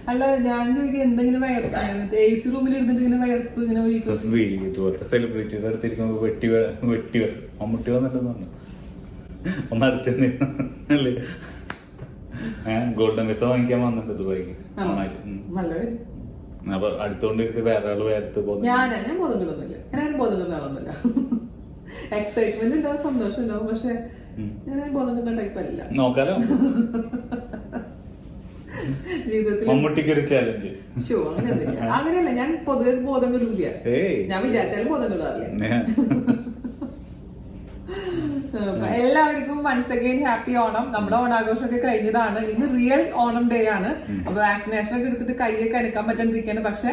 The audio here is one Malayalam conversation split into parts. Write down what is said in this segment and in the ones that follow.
അല്ല ഞാൻ ചോദിക്കുക എന്തെങ്കിലും വയർത്ത് AC റൂമിൽ ഇരുന്നിട്ട് ഇങ്ങനെ വയർത്ത് ഇങ്ങനെ ഇതുപോലത്തെ സെലിബ്രിറ്റിയുടെ അടുത്തിരിക്കുമ്പോ വെട്ടി മമ്മൂട്ടി വന്നിട്ടെന്ന് പറഞ്ഞു ഒന്നടുത്ത് അല്ലേ ഗോൾഡൻ വിസ വാങ്ങിക്കാൻ വന്നിട്ട് ദുബായിക്ക് അപ്പൊ അടുത്തോണ്ടിരിക്കും വേറെ ആള് വേർത്ത് ഞാൻ ബോധങ്ങളൊന്നുമില്ല ഞാനും ബോധങ്ങളുടെ ആളൊന്നുമില്ല. എക്സൈറ്റ്മെന്റ് ഉണ്ടാവും, സന്തോഷം ഉണ്ടാവും, പക്ഷെ ഞാൻ ബോധങ്ങളുടെ ടൈപ്പ് അല്ല. നോക്കാലോ ജീവിതത്തിൽ മമ്മൂട്ടിക്ക് ഒരു ചാലഞ്ച് ഷോ അങ്ങനെയല്ല. ഞാൻ പൊതുവെ ബോധങ്ങളില്ല, ഞാൻ വിചാരിച്ചാലും ബോധങ്ങളില്ല. എല്ലാവർക്കും വൺസ് അഗൈൻ ഹാപ്പി ഓണം. നമ്മുടെ ഓണാഘോഷമൊക്കെ കഴിഞ്ഞതാണ്. ഇന്ന് റിയൽ ഓണം ഡേ ആണ്. അപ്പൊ വാക്സിനേഷൻ ഒക്കെ എടുത്തിട്ട് കൈയൊക്കെ അനക്കാൻ പറ്റാണ്ടിരിക്കാണ്. പക്ഷെ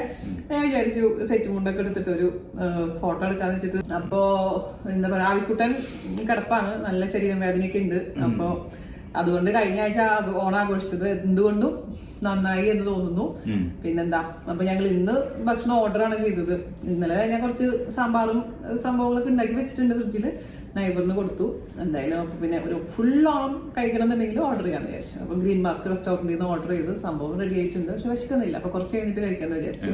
ഞാൻ വിചാരിച്ചു സെറ്റ് മുണ്ടൊക്കെ എടുത്തിട്ട് ഒരു ഫോട്ടോ എടുക്കാന്ന് വെച്ചിട്ട്. അപ്പോ എന്താ പറയാ, ആവിക്കുട്ടൻ കിടപ്പാണ്, നല്ല ശരീരം വേദനയൊക്കെ ഉണ്ട്. അപ്പൊ അതുകൊണ്ട് കഴിഞ്ഞ ആഴ്ച ഓണാഘോഷിച്ചത് എന്തുകൊണ്ടും നന്നായി എന്ന് തോന്നുന്നു. പിന്നെന്താ, അപ്പൊ ഞങ്ങൾ ഇന്ന് ഭക്ഷണം ഓർഡറാണ് ചെയ്തത്. ഇന്നലെ ഞാൻ കുറച്ച് സാമ്പാറും സംഭവങ്ങളൊക്കെ ഉണ്ടാക്കി വെച്ചിട്ടുണ്ട് ഫ്രിഡ്ജില്, നൈബറിന് കൊടുത്തു. എന്തായാലും അപ്പൊ പിന്നെ ഒരു ഫുൾ ഓണം കഴിക്കണം എന്നുണ്ടെങ്കിൽ ഓർഡർ ചെയ്യാന്ന് വിചാരിച്ചു. അപ്പൊ ഗ്രീൻ മാർക്ക് റെസ്റ്റോറന്റിൽ നിന്ന് ഓർഡർ ചെയ്തു. സംഭവം റെഡി ആയിട്ടുണ്ട്, പക്ഷെ വിശക്കുന്നില്ല. അപ്പൊ കുറച്ച് കഴിഞ്ഞിട്ട് കഴിക്കാന്ന് വിചാരിച്ചു.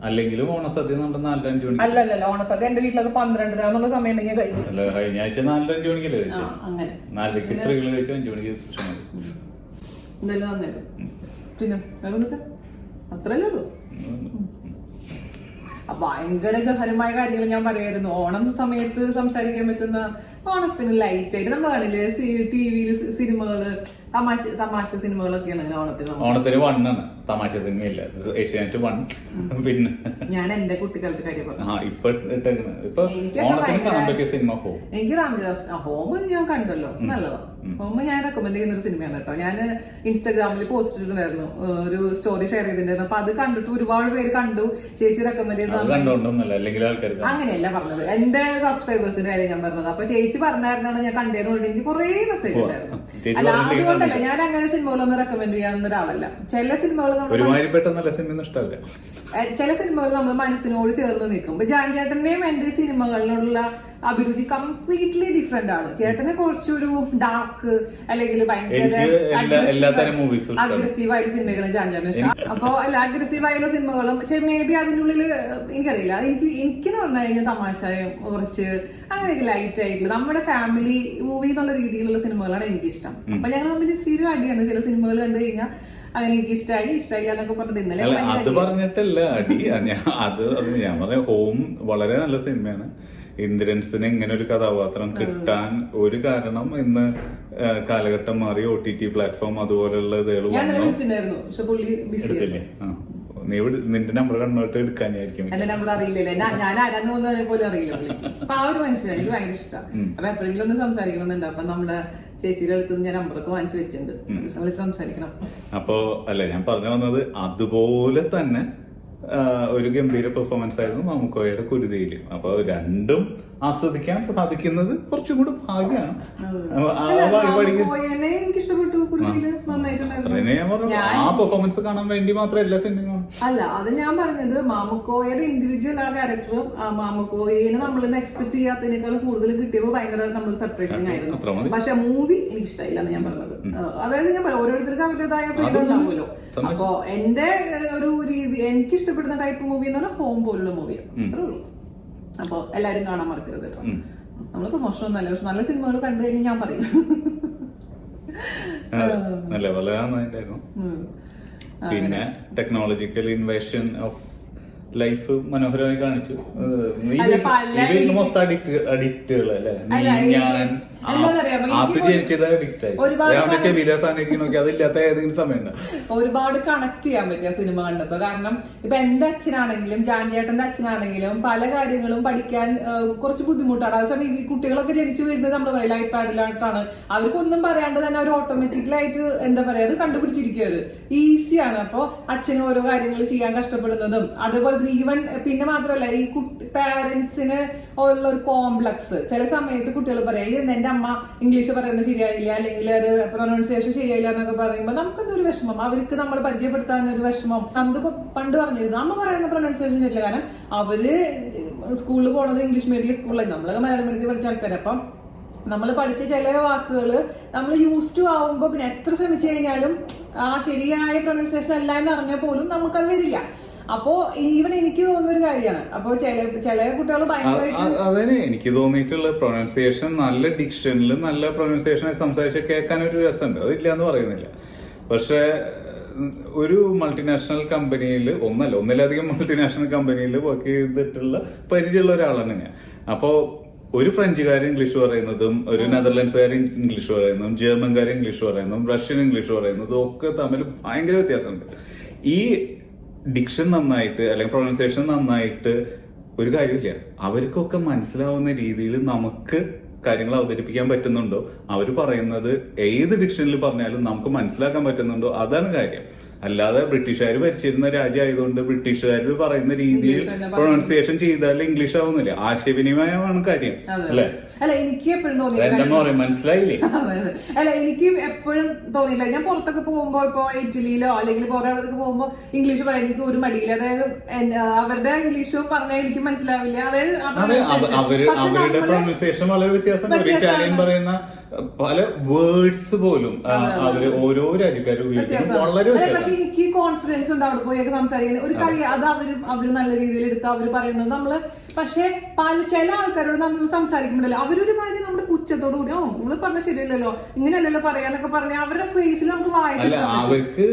അല്ലെങ്കിലും ഓണസദ്യ നമ്മുടെ 4-5 മണിക്ക്. അല്ലല്ല, ഓണസദ്യ എന്റെ വീട്ടിലൊക്കെ 12 എന്നുള്ള സമയം ഉണ്ടെങ്കിൽ കഴിക്കും. കഴിഞ്ഞ ആഴ്ച 4-5 മണിക്കല്ലേ കഴിച്ചു. അങ്ങനെ 4 സ്ത്രീകൾ കഴിച്ചു, 5 മണിക്ക് എന്തായാലും നന്നായിരുന്നു. പിന്നെ അത്രയല്ലേ ഉള്ളൂ. ഭയങ്കര ഗഹനമായ കാര്യങ്ങൾ ഞാൻ പറയായിരുന്നു. ഓണം സമയത്ത് സംസാരിക്കാൻ പറ്റുന്ന, ഓണത്തിന് ലൈറ്റ് ആയിട്ട് നമ്മൾ കാണില്ലേ TV-യില് സിനിമകള്, തമാശ സിനിമകളൊക്കെയാണ് ഓണത്തിന്. 1 തമാശ സിനിമയില്ല, ഏഷ്യാനെറ്റ് 1. പിന്നെ ഞാൻ എന്റെ കുട്ടിക്കാലത്തെ കാര്യം പറഞ്ഞു. എനിക്ക് രാംജി ഹോം ഞാൻ കണ്ടല്ലോ, നല്ലതാണ്. ഹോം ഞാൻ റെക്കമെൻഡ് ചെയ്യുന്ന ഒരു സിനിമയാണ് കേട്ടോ. ഞാൻ ഇൻസ്റ്റാഗ്രാമിൽ പോസ്റ്റ് ചെയ്തിട്ടുണ്ടായിരുന്നു, ഒരു സ്റ്റോറി ഷെയർ ചെയ്തിട്ടുണ്ടായിരുന്നു. അപ്പൊ അത് കണ്ടിട്ട് ഒരുപാട് പേര് കണ്ടു. ചേച്ചി റെക്കമെൻഡ് ചെയ്ത് അങ്ങനെയല്ല പറഞ്ഞത്, എന്റെ സബ്സ്ക്രൈബേഴ്സിന്റെ കാര്യം ഞാൻ പറഞ്ഞത്. അപ്പൊ ചേച്ചി പറഞ്ഞായിരുന്നാണ് ഞാൻ കണ്ടതെന്ന് പറഞ്ഞിട്ട് എനിക്ക് കുറെ മെസ്സേജ് ഉണ്ടായിരുന്നു. അല്ല അതുകൊണ്ടല്ല, ഞാൻ അങ്ങനെ സിനിമകളൊന്നും റെക്കമെൻഡ് ചെയ്യാവുന്ന ഒരാളല്ല. ചില സിനിമകൾ ചില സിനിമകൾ നമ്മൾ മനസ്സിനോട് ചേർന്ന് നിൽക്കും. ഇപ്പൊ ജാൻ ചേട്ടന്റെയും എന്റെ സിനിമകളിലുള്ള അഭിരുചി കംപ്ലീറ്റ്ലി ഡിഫറെന്റ് ആണ്. ചേട്ടനെ കുറച്ചൊരു ഡാർക്ക് അല്ലെങ്കിൽ ഭയങ്കര അഗ്രസീവായ സിനിമകളും ജാൻ ചേട്ടന് ഇഷ്ടം. അപ്പൊ അല്ല, അഗ്രസീവായുള്ള സിനിമകളും പക്ഷെ മേ ബി അതിൻ്റെ ഉള്ളിൽ എനിക്കറിയില്ല. എനിക്കെന്ന് പറഞ്ഞു കഴിഞ്ഞാൽ തമാശയും കുറച്ച് അങ്ങനെയൊക്കെ ലൈറ്റ് ആയിട്ടുള്ള നമ്മുടെ ഫാമിലി മൂവി എന്നുള്ള രീതിയിലുള്ള സിനിമകളാണ് എനിക്കിഷ്ടം. അപ്പൊ ഞങ്ങൾ തമ്മിൽ സ്ഥിരം അടിയാണ്. ചില സിനിമകൾ കണ്ടു കഴിഞ്ഞാൽ അങ്ങനെ എനിക്ക് ഇഷ്ടമായില്ല എന്നൊക്കെ പറഞ്ഞിട്ട് ഇന്നലെ അത് പറഞ്ഞിട്ടല്ല അടി. അത് ഞാൻ പറഞ്ഞ ഹോം വളരെ നല്ല സിനിമയാണ്. ഇന്ദ്രൻസിന് ഇങ്ങനെ ഒരു കഥാപാത്രം കിട്ടാൻ ഒരു കാരണം ഇന്ന് കാലഘട്ടം മാറി, OTT പ്ലാറ്റ്ഫോം അതുപോലെയുള്ള ഇതുകൾ നിന്റെ നമ്പർ കണ്ണോട്ട് എടുക്കാനായിരിക്കും. എന്റെ നമ്പർ അറിയില്ലല്ലേ, ഞാൻ ആരാന്ന് പോകുന്നത് പോലും അറിയില്ല. അപ്പൊ ആ ഒരു മനുഷ്യൻ എനിക്ക് ഭയങ്കര ഇഷ്ടമാണ്. അപ്പൊ എപ്പോഴെങ്കിലും ഒന്ന് സംസാരിക്കണമെന്നുണ്ട്. അപ്പൊ നമ്മുടെ ചേച്ചിയുടെ അടുത്ത് ഞാൻ നമ്പറൊക്കെ വാങ്ങിച്ചു വെച്ചിട്ടുണ്ട്, സംസാരിക്കണം. അപ്പോ അല്ലെ ഞാൻ പറഞ്ഞു വന്നത്, അതുപോലെ തന്നെ ഒരു ഗംഭീര പെർഫോമൻസ് ആയിരുന്നു മമ്മൂക്കോയുടെ കുരുതിയില്. അപ്പൊ രണ്ടും ആസ്വദിക്കാൻ സാധിക്കുന്നത് കുറച്ചും കൂടെ ഭാഗ്യമാണ്. ആ പെർഫോമൻസ് കാണാൻ വേണ്ടി മാത്രം എല്ലാ സിനിമയും അല്ല, അത് ഞാൻ പറഞ്ഞത് മാമുക്കോയുടെ ഇൻഡിവിജ്വൽ ആ ക്യാരക്ടറും മാമുക്കോയെ നമ്മൾ എക്സ്പെക്ട് ചെയ്യാത്തതിനേക്കാൾ കൂടുതൽ കിട്ടിയപ്പോൾ ഭയങ്കര നമ്മൾ സർപ്രൈസിങ് ആയിരുന്നു. പക്ഷെ മൂവി എനിക്ക് ഇഷ്ടമായില്ല എന്ന് ഞാൻ പറഞ്ഞത്. അതായത് ഞാൻ പറയാം, ഓരോരുത്തർക്കും അവരുടേതായ ഫ്രീഡം ഉണ്ടാവുമല്ലോ. അപ്പൊ എന്റെ ഒരു രീതി, എനിക്ക് ഇഷ്ടപ്പെടുന്ന ടൈപ്പ് മൂവി എന്ന് പറഞ്ഞാൽ ഹോം പോലുള്ള മൂവിയാണ്, അത്രേ ഉള്ളൂ. അപ്പൊ എല്ലാരും കാണാൻ മറക്കരുത് കേട്ടോ. നമ്മള് പ്രൊമോഷനൊന്നുമല്ല, പക്ഷെ നല്ല സിനിമകൾ കണ്ടു കഴിഞ്ഞാൽ ഞാൻ പറയും. പിന്നെ ടെക്നോളജിക്കൽ ഇൻവേഷൻ ഓഫ് ലൈഫ് മനോഹരമായി കാണിച്ചു. മൊത്തം അഡിക്റ്റുകൾ അല്ലേ? ഞാൻ അത് ജനിച്ചത് അഡിക്റ്റ് ആയി ചെവിയിലാസാനിരിക്കണോക്കെ അതില്ലാത്ത ഏതെങ്കിലും സമയം ഒരുപാട് കണക്ട് ചെയ്യാൻ പറ്റിയ സിനിമ കണ്ടപ്പോ. കാരണം ഇപ്പൊ എന്റെ അച്ഛനാണെങ്കിലും ജാൻചേട്ടന്റെ അച്ഛനാണെങ്കിലും പല കാര്യങ്ങളും പഠിക്കാൻ കുറച്ച് ബുദ്ധിമുട്ടാണ്. അതേസമയം ഈ കുട്ടികളൊക്കെ ജനിച്ചു വരുന്നത് നമ്മൾ പറയില്ല ഐപാഡിലായിട്ടാണ്. അവർക്കൊന്നും പറയാണ്ട് തന്നെ അവർ ഓട്ടോമാറ്റിക്കലായിട്ട് എന്താ പറയാ അത് കണ്ടുപിടിച്ചിരിക്കും. അവര് ഈസിയാണ്. അപ്പൊ അച്ഛന് ഓരോ കാര്യങ്ങൾ ചെയ്യാൻ കഷ്ടപ്പെടുന്നതും അതേപോലെ തന്നെ ഈവൻ പിന്നെ മാത്രമല്ല ഈ പാരന്റ്സിന് ഉള്ള ഒരു കോംപ്ലക്സ്. ചില സമയത്ത് കുട്ടികൾ പറയാം എന്റെ അമ്മ ഇംഗ്ലീഷ് പറയുന്നത് ശരിയായില്ല, അല്ലെങ്കിൽ ഒരു പ്രൊനൗൺസിയേഷൻ ശരിയായില്ല എന്നൊക്കെ പറയുമ്പോൾ നമുക്കെന്തൊരു വിഷമം, അവർക്ക് നമ്മൾ പരിചയപ്പെടുത്താൻ ഒരു വിഷമം. അന്ന് പണ്ട് പറഞ്ഞിരുന്നു അമ്മ പറയുന്ന പ്രൊനൗൺസിയേഷൻ ശരിയില്ല, കാരണം അവര് സ്കൂളിൽ പോണത് ഇംഗ്ലീഷ് മീഡിയം സ്കൂളിലായി, നമ്മളൊക്കെ മലയാളം മീഡിയത്തിൽ പഠിച്ച ആൾക്കാർ. അപ്പം നമ്മൾ പഠിച്ച ചില വാക്കുകൾ നമ്മൾ യൂസ് ടു ആവുമ്പോൾ പിന്നെ എത്ര ശ്രമിച്ചു കഴിഞ്ഞാലും ആ ശരിയായ പ്രൊനൗൺസിയേഷൻ അല്ല എന്ന് അറിഞ്ഞാൽ പോലും നമുക്കത് വരില്ല. അപ്പോ ഈവൻ എനിക്ക് തോന്നുന്ന ഒരു കാര്യമാണ്. അപ്പൊ ചില കുട്ടികൾ ഭയങ്കരമായിട്ട് അതന്നെ എനിക്ക് തോന്നിയിട്ടുള്ള പ്രൊനൗൺസിയേഷൻ നല്ല ഡിക്ഷനിൽ നല്ല പ്രൊനൗൺസിയേഷൻ സംസാരിച്ച് കേൾക്കാൻ ഒരു രസമുണ്ട്, അതില്ല എന്ന് പറയുന്നില്ല. പക്ഷെ ഒരു മൾട്ടിനാഷണൽ കമ്പനിയിൽ ഒന്നിലധികം മൾട്ടിനാഷണൽ കമ്പനിയിൽ വർക്ക് ചെയ്തിട്ടുള്ള പരിചയമുള്ള ഒരാളാണ് ഞാൻ. അപ്പോ ഒരു ഫ്രഞ്ചുകാരൻ ഇംഗ്ലീഷ് പറയുന്നതും ഒരു നെതർലാൻഡ്സുകാരൻ ഇംഗ്ലീഷ് പറയുന്നതും ജർമ്മൻകാരൻ ഇംഗ്ലീഷ് പറയുന്നതും റഷ്യൻ ഇംഗ്ലീഷ് പറയുന്നതും ഒക്കെ തമ്മിൽ ഭയങ്കര വ്യത്യാസമുണ്ട്. ഈ ഡിക്ഷൻ നന്നായിട്ട് അല്ലെങ്കിൽ പ്രൊനൗൺസിയേഷൻ നന്നായിട്ട് ഒരു കാര്യമില്ല. അവർക്കൊക്കെ മനസ്സിലാവുന്ന രീതിയിൽ നമുക്ക് കാര്യങ്ങൾ അവതരിപ്പിക്കാൻ പറ്റുന്നുണ്ടോ, അവർ പറയുന്നത് ഏത് ഡിക്ഷനിൽ പറഞ്ഞാലും നമുക്ക് മനസ്സിലാക്കാൻ പറ്റുന്നുണ്ടോ, അതാണ് കാര്യം. അല്ലാതെ ബ്രിട്ടീഷുകാർ ഭരിച്ചിരുന്ന രാജ്യമായതുകൊണ്ട് ബ്രിട്ടീഷുകാർ പറയുന്ന രീതിയിൽ പ്രൊനൗൺസിയേഷൻ ചെയ്താൽ ഇംഗ്ലീഷ് ആവുന്നില്ല. ആശയവിനിമയമാണ് കാര്യം അല്ലെ? അല്ല എനിക്ക് എപ്പോഴും തോന്നിയില്ല, മനസ്സിലായില്ലേ? അല്ല എനിക്ക് എപ്പോഴും തോന്നിയില്ല. ഞാൻ പുറത്തൊക്കെ പോകുമ്പോ ഇപ്പൊ ഇറ്റലിയിലോ അല്ലെങ്കിൽ പുറത്തേക്ക് പോകുമ്പോ ഇംഗ്ലീഷ് പറയാൻ എനിക്ക് ഒരു മടിയില്ല. അതായത് അവരുടെ ഇംഗ്ലീഷും പറഞ്ഞാൽ എനിക്ക് മനസ്സിലാവില്ല. അതായത് അവരുടെ പ്രൊനൗൺസിയേഷൻ വളരെ വ്യത്യാസമുണ്ട്. ഒരു ഇറ്റാലിയൻ പറയുന്ന പല വേർഡ്സ് പോലും അവര് ഓരോ രാജ്യക്കാരും ഉപയോഗിക്കുന്നത് വളരെ വ്യത്യാസം. പക്ഷെ എനിക്ക് കോൺഫിഡൻസ് ഉണ്ട് അവിടെ പോയൊക്കെ സംസാരിക്കുന്നത്. ഒരു കളി അത് അവര് നല്ല രീതിയിൽ എടുത്ത് അവര് പറയുന്നത് നമ്മള്. പക്ഷെ ചില ആൾക്കാരോട് നമ്മൾ സംസാരിക്കുമ്പോഴല്ലോ അവരൊരു കാര്യം നമ്മുടെ പുച്ഛത്തോടു കൂടി നമ്മള് പറഞ്ഞ ശരിയല്ലല്ലോ, ഇങ്ങനെയല്ലല്ലോ പറയാന്നൊക്കെ പറഞ്ഞ അവരുടെ ഫേസിൽ നമുക്ക് വായിച്ചില്ല. അവർക്ക്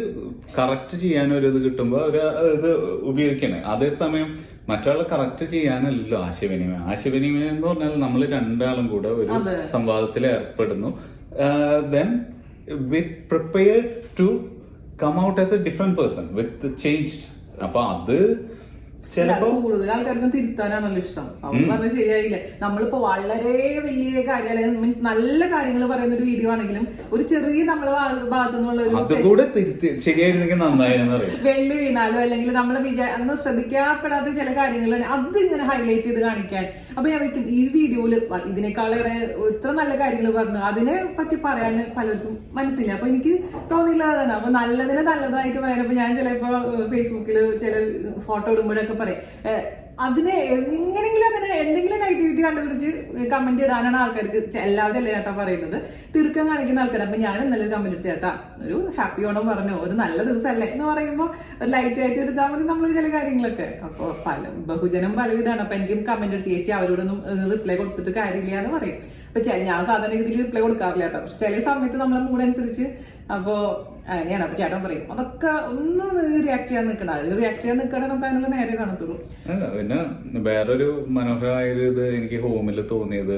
കറക്റ്റ് ചെയ്യാൻ ഒരു ഇത് കിട്ടുമ്പോ അവര് ഇത് ഉപയോഗിക്കണേ. അതേസമയം മറ്റൊരാളെ കറക്റ്റ് ചെയ്യാനല്ലോ ആശയവിനിമയം. ആശയവിനിമയം എന്ന് പറഞ്ഞാൽ നമ്മൾ രണ്ടാളും കൂടെ ഒരു സംവാദത്തിൽ ഏർപ്പെടുന്നു. Then with prepared to come out as a different person with changed. അപ്പൊ അത് കൂടുതൽ ആൾക്കാർക്കും തിരുത്താനാണല്ലോ ഇഷ്ടം. അവർ പറഞ്ഞ ശരിയായില്ല. നമ്മളിപ്പോ വളരെ വലിയ കാര്യം മീൻസ് നല്ല കാര്യങ്ങൾ പറയുന്ന ഒരു വീഡിയോ ആണെങ്കിലും ഒരു ചെറിയ നമ്മളെ ഭാഗത്തു നിന്നുള്ള വെള്ളി വീണാലോ അല്ലെങ്കിൽ നമ്മളെ അന്ന് ശ്രദ്ധിക്കപ്പെടാത്ത ചില കാര്യങ്ങളാണ് അത് ഇങ്ങനെ ഹൈലൈറ്റ് ചെയ്ത് കാണിക്കാൻ. അപ്പൊ ഞാൻ വയ്ക്കും ഈ വീഡിയോയില് ഇതിനേക്കാളേറെ ഇത്ര നല്ല കാര്യങ്ങൾ പറഞ്ഞു അതിനെ പറ്റി പറയാൻ പലർക്കും മനസ്സില്ല. അപ്പൊ എനിക്ക് തോന്നിയില്ല അതാണ്. അപ്പൊ നല്ലതിനെ നല്ലതായിട്ട് പറയാൻ. അപ്പൊ ഞാൻ ചിലപ്പോ ഫേസ്ബുക്കിൽ ചില ഫോട്ടോ ഇടുമ്പോഴൊക്കെ പറയും അതിനെ എങ്ങനെങ്കിലും അതിന് എന്തെങ്കിലും നെഗറ്റിവിറ്റി കണ്ടുപിടിച്ച് കമന്റ് ഇടാനാണ് ആൾക്കാർക്ക്. എല്ലാവരും അല്ലേ ചേട്ടാ പറയുന്നത്, തിടുക്കം കാണിക്കുന്ന ആൾക്കാർ. അപ്പൊ ഞാൻ ഇന്നലെ ഒരു കമന്റ് ചേട്ടാ ഒരു ഹാപ്പി ഓണം പറഞ്ഞു, ഒരു നല്ല ദിവസമല്ലേ എന്ന് പറയുമ്പോൾ ഒരു ലൈറ്റ് ആയിട്ട് എടുത്താൽ മതി നമ്മൾ ചില കാര്യങ്ങളൊക്കെ. അപ്പൊ ബഹുജനം പലവിധമാണ്. അപ്പൊ എനിക്കും കമന്റ് അടിച്ച് ചേച്ചി അവരോടൊന്നും റിപ്ലൈ കൊടുത്തിട്ട് കാര്യമില്ല എന്ന് പറയും. അപ്പൊ ഞാൻ സാധാരണ രീതിയിൽ റിപ്ലൈ കൊടുക്കാറില്ല കേട്ടോ. പക്ഷെ ചില സമയത്ത് നമ്മളെ മൂഡ് അനുസരിച്ച് അപ്പോ അങ്ങനെയാണ്. അപ്പൊ ചേട്ടൻ പറയും അതൊക്കെ ഒന്ന് റിയാക്ട് ചെയ്യാൻ നിൽക്കണ, റിയാക്ട് ചെയ്യാൻ നിൽക്കണേ നമുക്ക് അതിനുള്ള നേരെ കാണത്തുള്ളൂ. പിന്നെ വേറൊരു മനോഹരമായൊരു ഇത് എനിക്ക് ഹോമിൽ തോന്നിയത്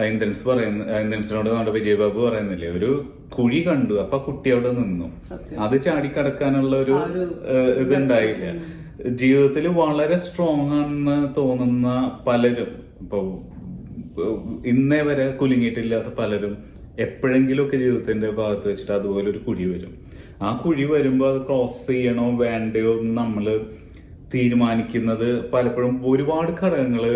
ഇന്ദ്രൻസിനോട് നമ്മുടെ വിജയബാബു പറയുന്നില്ലേ, ഒരു കുഴി കണ്ടു അപ്പൊ കുട്ടി അവിടെ നിന്നു, അത് ചാടിക്കടക്കാനുള്ള ഒരു ഇതുണ്ടായില്ല. ജീവിതത്തിൽ വളരെ സ്ട്രോങ് ആണെന്ന് തോന്നുന്ന പലരും, ഇപ്പൊ ഇന്നേ വരെ കുലുങ്ങിയിട്ടില്ലാത്ത പലരും എപ്പോഴെങ്കിലും ഒക്കെ ജീവിതത്തിന്റെ ഭാഗത്ത് വെച്ചിട്ട് അതുപോലെ ഒരു കുഴി വരും. ആ കുഴി വരുമ്പോ അത് ക്രോസ് ചെയ്യണോ വേണ്ടയോ എന്ന് നമ്മള് തീരുമാനിക്കുന്നത് പലപ്പോഴും ഒരുപാട് ഘടകങ്ങള്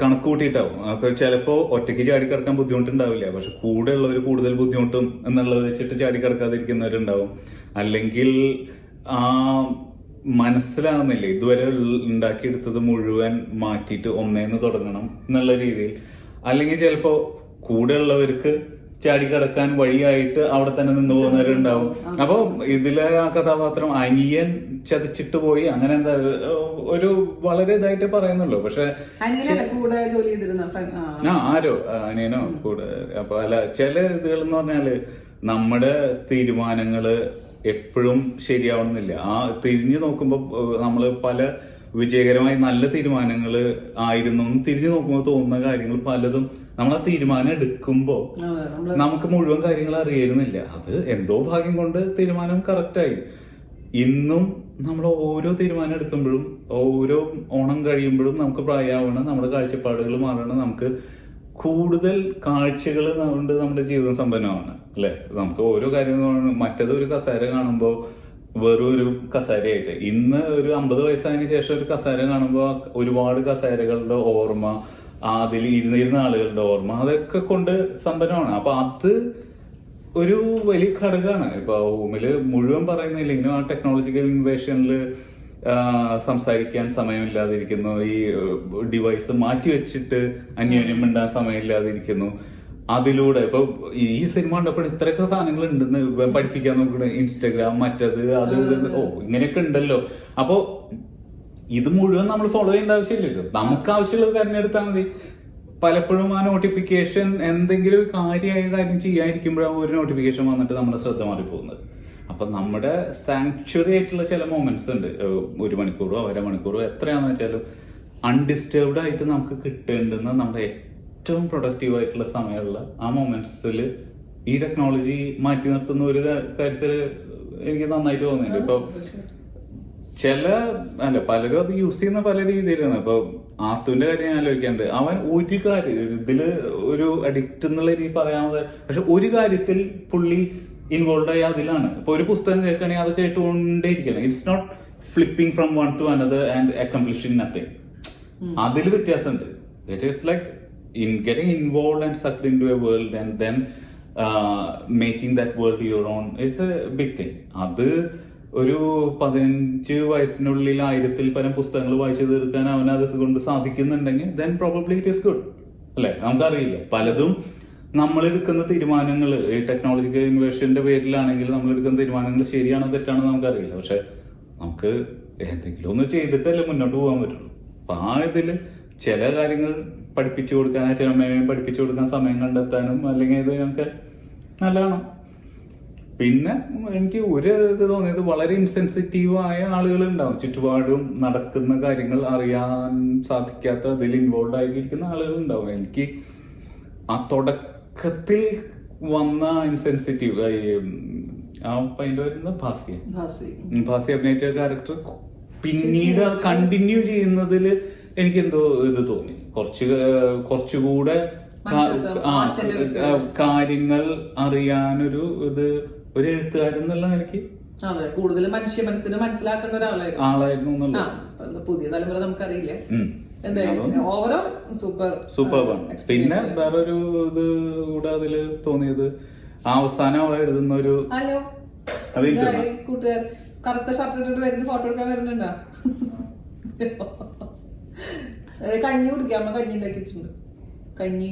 കണക്കുകൂട്ടിയിട്ടാവും. അപ്പൊ ചിലപ്പോ ഒറ്റയ്ക്ക് ചാടിക്കിടക്കാൻ ബുദ്ധിമുട്ടുണ്ടാവില്ല, പക്ഷെ കൂടെ ഉള്ളവർ കൂടുതൽ ബുദ്ധിമുട്ടും എന്നുള്ളത് വെച്ചിട്ട് ചാടിക്കിടക്കാതിരിക്കുന്നവരുണ്ടാവും. അല്ലെങ്കിൽ ആ മനസ്സിലാകുന്നില്ല ഇതുവരെ ഉണ്ടാക്കിയെടുത്തത് മുഴുവൻ മാറ്റിയിട്ട് ഒന്നേന്ന് തുടങ്ങണം എന്നുള്ള രീതിയിൽ. അല്ലെങ്കിൽ ചിലപ്പോ കൂടെ ഉള്ളവർക്ക് ചാടിക്കടക്കാൻ വഴിയായിട്ട് അവിടെ തന്നെ നിന്ന് പോകുന്നവരുണ്ടാവും. അപ്പൊ ഇതിലെ ആ കഥാപാത്രം അനിയൻ ചതിച്ചിട്ട് പോയി അങ്ങനെ എന്താ ഒരു വളരെ ഇതായിട്ട് പറയുന്നുള്ളൂ. പക്ഷെ ആരോ അനിയനോ കൂടെ. അപ്പൊ അല്ല ചില ഇതുകൾ എന്ന് പറഞ്ഞാല് നമ്മുടെ തീരുമാനങ്ങള് എപ്പോഴും ശരിയാവണമെന്നില്ല. ആ തിരിഞ്ഞു നോക്കുമ്പോ നമ്മള് പല വിജയകരമായി നല്ല തീരുമാനങ്ങൾ ആയിരുന്നു തിരിഞ്ഞു നോക്കുമ്പോൾ തോന്നുന്ന കാര്യങ്ങൾ പലതും നമ്മൾ ആ തീരുമാനം എടുക്കുമ്പോ നമുക്ക് മുഴുവൻ കാര്യങ്ങൾ അറിയുന്നില്ല. അത് എന്തോ ഭാഗ്യം കൊണ്ട് തീരുമാനം കറക്റ്റായി. ഇന്നും നമ്മൾ ഓരോ തീരുമാനം എടുക്കുമ്പോഴും ഓരോ ഓണം കഴിയുമ്പോഴും നമുക്ക് പ്രായമാവണം, നമ്മുടെ കാഴ്ചപ്പാടുകൾ മാറണം, നമുക്ക് കൂടുതൽ കാഴ്ചകൾ കൊണ്ട് നമ്മുടെ ജീവിതം സമ്പന്നമാണ് അല്ലെ. നമുക്ക് ഓരോ കാര്യങ്ങളും മറ്റേത് ഒരു കസേര കാണുമ്പോൾ വെറും ഒരു കസേരയായിട്ട്, ഇന്ന് ഒരു 50 വയസ്സായതിനു ശേഷം ഒരു കസേര കാണുമ്പോൾ ഒരുപാട് കസേരകളുടെ ഓർമ്മ, അതിൽ ഇരുന്നിരുന്ന ആളുകളുടെ ഓർമ്മ, അതൊക്കെ കൊണ്ട് സമ്പന്നമാണ്. അപ്പൊ അത് ഒരു വലിയ ഘടകമാണ്. ഇപ്പൊ ഹോമില് മുഴുവൻ പറയുന്നില്ലെങ്കിലും ആ ടെക്നോളജിക്കൽ ഇൻവേഷനിൽ സംസാരിക്കാൻ സമയമില്ലാതിരിക്കുന്നു, ഈ ഡിവൈസ് മാറ്റി വെച്ചിട്ട് അന്യോന്യം മിണ്ടാൻ സമയമില്ലാതിരിക്കുന്നു. അതിലൂടെ ഇപ്പൊ ഈ സിനിമ കണ്ടപ്പോൾ ഇത്രയൊക്കെ സാധനങ്ങൾ ഉണ്ടെന്ന് പഠിപ്പിക്കാൻ നോക്കണ ഇൻസ്റ്റഗ്രാം മറ്റത് അത് ഇങ്ങനെയൊക്കെ ഉണ്ടല്ലോ. അപ്പോ ഇത് മുഴുവൻ നമ്മൾ ഫോളോ ചെയ്യേണ്ട ആവശ്യമില്ലല്ലോ, നമുക്ക് ആവശ്യമുള്ളത് തിരഞ്ഞെടുത്താൽ മതി. പലപ്പോഴും ആ നോട്ടിഫിക്കേഷൻ എന്തെങ്കിലും ഒരു കാര്യമായ കാര്യം ചെയ്യാതിരിക്കുമ്പോഴാണ് ഒരു നോട്ടിഫിക്കേഷൻ വന്നിട്ട് നമ്മുടെ ശ്രദ്ധ മാറിപ്പോകുന്നത്. അപ്പൊ നമ്മുടെ സാങ്ച്വറി ആയിട്ടുള്ള ചില മൊമെന്റ്സ് ഉണ്ട്, 1 മണിക്കൂറോ 1/2 മണിക്കൂറോ എത്രയാണെന്ന് വെച്ചാലും അൺഡിസ്റ്റർബ്ഡ് ആയിട്ട് നമുക്ക് കിട്ടേണ്ടുന്ന നമ്മുടെ ഏറ്റവും പ്രൊഡക്റ്റീവ് ആയിട്ടുള്ള സമയമുള്ള ആ മൊമെന്റ്സിൽ ഈ ടെക്നോളജി മാറ്റി നിർത്തുന്ന ഒരു കാര്യത്തിൽ എനിക്ക് നന്നായിട്ട് തോന്നിയിട്ടുണ്ട്. ഇപ്പൊ പലരും അത് യൂസ് ചെയ്യുന്ന പല രീതിയിലാണ്. ഇപ്പൊ ആത്തുവിന്റെ കാര്യം ഞാൻ ആലോചിക്കാണ്ട്, അവൻ ഒരു കാര്യം ഇതില് ഒരു അഡിക്റ്റ് എന്നുള്ള രീതി പറയാതെ, പക്ഷെ ഒരു കാര്യത്തിൽ പുള്ളി ഇൻവോൾവ് ആയി അതിലാണ്. ഇപ്പൊ ഒരു പുസ്തകം കേൾക്കുകയാണെങ്കിൽ അത് കേട്ടുകൊണ്ടേയിരിക്കണം. It's not flipping from one to another and accomplishing nothing. അതിൽ വ്യത്യാസമുണ്ട്. It is like in getting involved and sucked into a world and then making that world your own is a big thing. അത് ഒരു 15 വയസ്സിനുള്ളിൽ 1000-ൽ പരം പുസ്തകങ്ങൾ വായിച്ചു തീർക്കാൻ അവന് അത് കൊണ്ട് സാധിക്കുന്നുണ്ടെങ്കിൽ then probably it is good അല്ലെ. നമുക്കറിയില്ല, പലതും നമ്മൾ എടുക്കുന്ന തീരുമാനങ്ങൾ ഈ ടെക്നോളജിക്കൽ ഇൻവേഷന്റെ പേരിലാണെങ്കിൽ നമ്മൾ എടുക്കുന്ന തീരുമാനങ്ങൾ ശരിയാണോ തെറ്റാണോ നമുക്കറിയില്ല. പക്ഷെ നമുക്ക് എന്തെങ്കിലും ഒന്ന് ചെയ്തിട്ടല്ലേ മുന്നോട്ട് പോകാൻ പറ്റുള്ളൂ. അപ്പൊ ആ ഇതില് ചില കാര്യങ്ങൾ പഠിപ്പിച്ചു കൊടുക്കാൻ, ചില പഠിപ്പിച്ചു കൊടുക്കാൻ സമയം കണ്ടെത്താനും അല്ലെങ്കിൽ ഇത് ഞങ്ങൾക്ക് നല്ലതാണ്. പിന്നെ എനിക്ക് ഒരു ഇത് തോന്നിയത് വളരെ ഇൻസെൻസിറ്റീവായ ആളുകൾ ഉണ്ടാവും, ചുറ്റുപാടും നടക്കുന്ന കാര്യങ്ങൾ അറിയാൻ സാധിക്കാത്ത അതിൽ ഇൻവോൾവ് ആയിരിക്കുന്ന ആളുകൾ ഉണ്ടാവും. എനിക്ക് ആ തുടക്കത്തിൽ വന്ന ഇൻസെൻസിറ്റീവ് ആ പൈൻ്റെ വരുന്ന ഭാസി അഭിനയിച്ച ക്യാരക്ടർ പിന്നീട് കണ്ടിന്യൂ ചെയ്യുന്നതിൽ എനിക്ക് എന്തോ ഇത് തോന്നി, കുറച്ചുകൂടെ കാര്യങ്ങൾ അറിയാനൊരു ഇത് ഒരു എഴുത്തുകാരൻ എന്നുള്ള നിലയ്ക്ക് കൂടുതൽ മനുഷ്യ മനസ്സിനെ മനസ്സിലാക്കേണ്ട ആളായിരുന്നു. പുതിയ തലമുറ നമുക്കറിയില്ല. Overall super. പിന്നെ വേറൊരു ഇത് കൂടെ അതില് തോന്നിയത് അവസാനം അവ എഴുതുന്ന ഒരു കൂട്ടുകാർ കറുത്ത ഷർട്ട് ഇട്ടിട്ട് വരുന്ന ഫോട്ടോ എടുക്കാൻ വരുന്നുണ്ടോ? കഞ്ഞി കുടിക്കാം, അമ്മ കഞ്ഞി ഉണ്ടാക്കി വെച്ചിട്ടുണ്ട്. കഞ്ഞി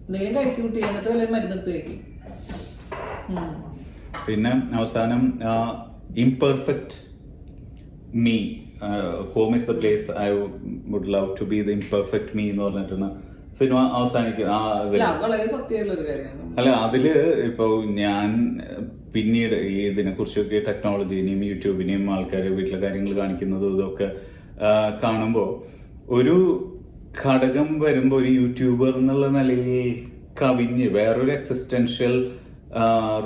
എന്തെങ്കിലും കഴിക്കി കുട്ടി, അങ്ങനത്തെ വല്ല മരുന്നെടുത്ത് കഴിക്കും. പിന്നെ അവസാനം imperfect me, home is the place I would love to be the imperfect me എന്ന് പറഞ്ഞിട്ടാണ് സിനിമ അവസാനിക്കുന്നത്. വളരെ സത്യമുള്ള ഒരു കാര്യമാണ്. അല്ല, അതില് ഇപ്പൊ ഞാൻ പിന്നീട് ഈ ഇതിനെ കുറിച്ചൊക്കെ ടെക്നോളജിനെയും യൂട്യൂബിനെയും ആൾക്കാർ വീട്ടിലെ കാര്യങ്ങൾ കാണിക്കുന്നതും ഇതൊക്കെ കാണുമ്പോ ഒരു ഘടകം വരുമ്പോ ഒരു യൂട്യൂബർ എന്നുള്ള നിലയിൽ കവിഞ്ഞ് വേറൊരു എക്സിസ്റ്റൻഷ്യൽ